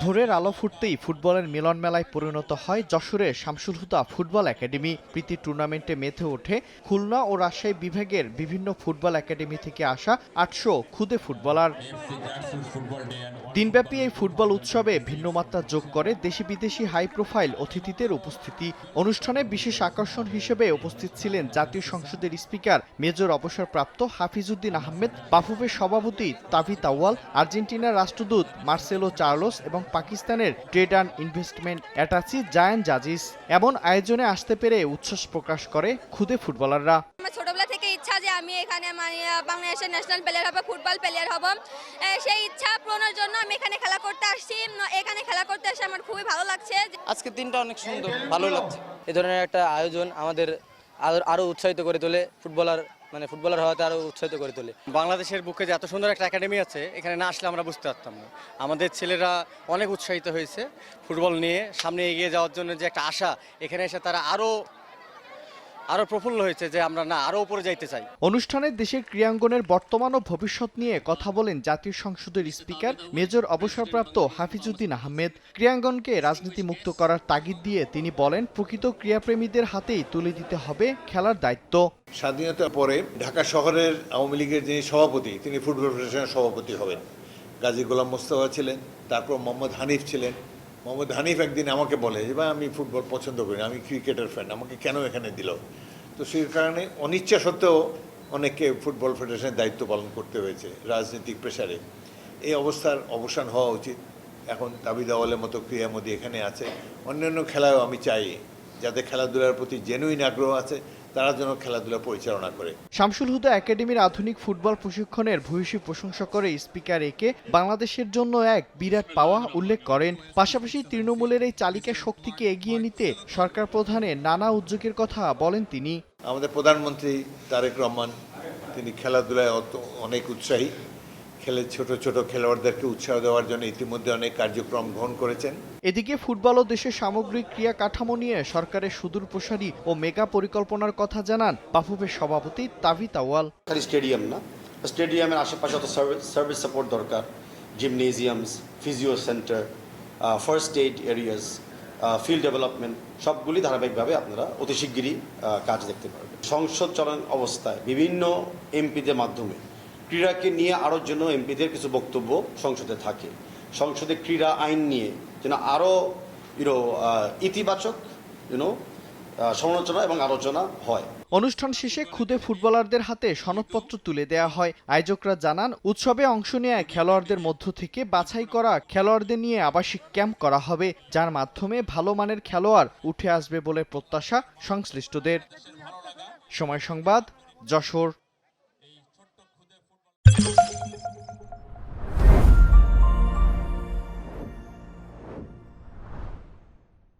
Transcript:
ভোরের আলো ফুটতেই ফুটবলের মিলন মেলায় পরিণত হয় যশোরের শামসুল হুদা ফুটবল একাডেমি। প্রীতি টুর্নামেন্টে মেতে ওঠে খুলনা ও রাজশাহী বিভাগের বিভিন্ন ফুটবল একাডেমি থেকে আসা ৮০০ খুদে ফুটবলার। দিনব্যাপী এই ফুটবল উৎসবে ভিন্নমাত্রা যোগ করে দেশি বিদেশি হাই প্রোফাইল অতিথিদের উপস্থিতি। অনুষ্ঠানে বিশেষ আকর্ষণ হিসেবে উপস্থিত ছিলেন জাতীয় সংসদের স্পিকার মেজর অবসরপ্রাপ্ত হাফিজউদ্দিন আহমেদ, বাফুফের সভাপতি তাভিত আউয়াল, আর্জেন্টিনার রাষ্ট্রদূত মার্সেলো চার্লোস এবং পাকিস্তানের trade and investment attache Zayan জাজিস। এমন আয়োজনে আসতে পেরে উচ্ছ্বাস প্রকাশ করে খুদে ফুটবলাররা। ছোটবেলা থেকে ইচ্ছা যে আমি এখানে বাংলাদেশের ন্যাশনাল প্লেয়ার হব, ফুটবল প্লেয়ার হব। সেই ইচ্ছা পূরণের জন্য আমি এখানে খেলা করতে আসছি। এখানে খেলা করতে এসে আমার খুবই ভালো লাগছে। আজকের দিনটা অনেক সুন্দর, ভালো লাগছে। এই ধরনের একটা আয়োজন আমাদের আরো উৎসাহিত করে তোলে, ফুটবলার হওয়াতে আরো উৎসাহিত করে তোলে। বাংলাদেশের বুকে যে এত সুন্দর একটা একাডেমি আছে, এখানে না আসলে আমরা বুঝতে পারতাম না। আমাদের ছেলেরা অনেক উৎসাহিত হয়েছে ফুটবল নিয়ে সামনে এগিয়ে যাওয়ার জন্য, যে একটা আশা, এখানে এসে তারা আরো প্রফুল্ল হয়েছে যে আমরা আরো উপরে যাইতে চাই। অনুষ্ঠানে দেশের ক্রীড়াঙ্গনের বর্তমান ও ভবিষ্যৎ নিয়ে কথা বলেন জাতীয় সংসদের স্পিকার মেজর অবসরপ্রাপ্ত হাফিজউদ্দিন আহমেদ। ক্রীড়াঙ্গনকে রাজনীতি মুক্ত করার তাগিদ দিয়ে তিনি বলেন, প্রকৃত ক্রীড়াপ্রেমীদের হাতেই তুলে দিতে হবে খেলার দায়িত্ব। স্বাধীনতার পরে ঢাকা শহরের আওয়ামী লীগের যিনি সভাপতি, তিনি ফুটবল ফেডারেশনের সভাপতি হবেন। গাজী গোলাম মোস্তফা ছিলেন, তারপর মোহাম্মদ হানিফ ছিলেন। মোহাম্মদ হানিফ একদিন আমাকে বলে যে, ভাই আমি ফুটবল পছন্দ করি না, আমি ক্রিকেটের ফ্যান, আমাকে কেন এখানে দিল? তো সেই কারণে অনিচ্ছা সত্ত্বেও অনেককে ফুটবল ফেডারেশনের দায়িত্ব পালন করতে হয়েছে রাজনৈতিক প্রেসারে। এই অবস্থার অবসান হওয়া উচিত। এখন তাবিদ আওয়ালের মতো ক্রীড়ামোদী এখানে আছে। অন্যান্য খেলায়ও আমি চাই যাদের খেলাধুলার প্রতি জেনুইন আগ্রহ আছে তারা যেন খেলাধুলা পরিচালনা করে। শামসুল হুদা একাডেমির আধুনিক ফুটবল প্রশিক্ষণের ভূয়সী প্রশংসা করে স্পিকার একে বাংলাদেশের জন্য এক বিরাট পাওয়া উল্লেখ করেন। পাশাপাশি তৃণমূলের এই চালিকা শক্তিকে এগিয়ে নিতে সরকার প্রধানের নানা উদ্যোগের কথা বলেন তিনি। আমাদের প্রধানমন্ত্রী তারেক রহমান, তিনি খেলাধুলায় অনেক উৎসাহী। ছোট ছোট খেলোয়াড়দেরকে উৎসাহ দেওয়ার জন্য ইতিমধ্যে অনেক কার্যক্রম গ্রহণ করেছেন। এদিকে ফুটবল ও দেশের সামগ্রিক ক্রীড়া কাঠামো নিয়ে সরকারের সুদূর প্রসারী ও মেগা পরিকল্পনার কথা জানান বাফুফের সভাপতি তাভিত আউয়াল। স্টেডিয়াম না, স্টেডিয়ামের আশেপাশে অত সার্ভিস সাপোর্ট দরকার। Gymnasiums, physio centre, first aid areas, field development, সবগুলি ধারাবাহিকভাবে আপনারা অতি শিগগিরই কাজ দেখতে পারবেন। সংসদ চলমান অবস্থায় বিভিন্ন এমপিদের মাধ্যমে ক্রীড়াকে নিয়ে আরও জন্য এমপিদের কিছু বক্তব্য সংসদে থাকে। সংসদে ক্রীড়া আইন নিয়ে যেন আরও ইতিবাচক সমালোচনা এবং আলোচনা হয়। অনুষ্ঠান শেষে খুদে ফুটবলারদের হাতে সনদপত্র তুলে দেওয়া হয়। আয়োজকরা জানান, উৎসবে অংশ নেওয়া খেলোয়াড়দের মধ্য থেকে বাছাই করা খেলোয়াড়দের নিয়ে আবাসিক ক্যাম্প করা হবে, যার মাধ্যমে ভালো মানের খেলোয়াড় উঠে আসবে বলে প্রত্যাশা সংশ্লিষ্টদের। সময় সংবাদ, যশোর।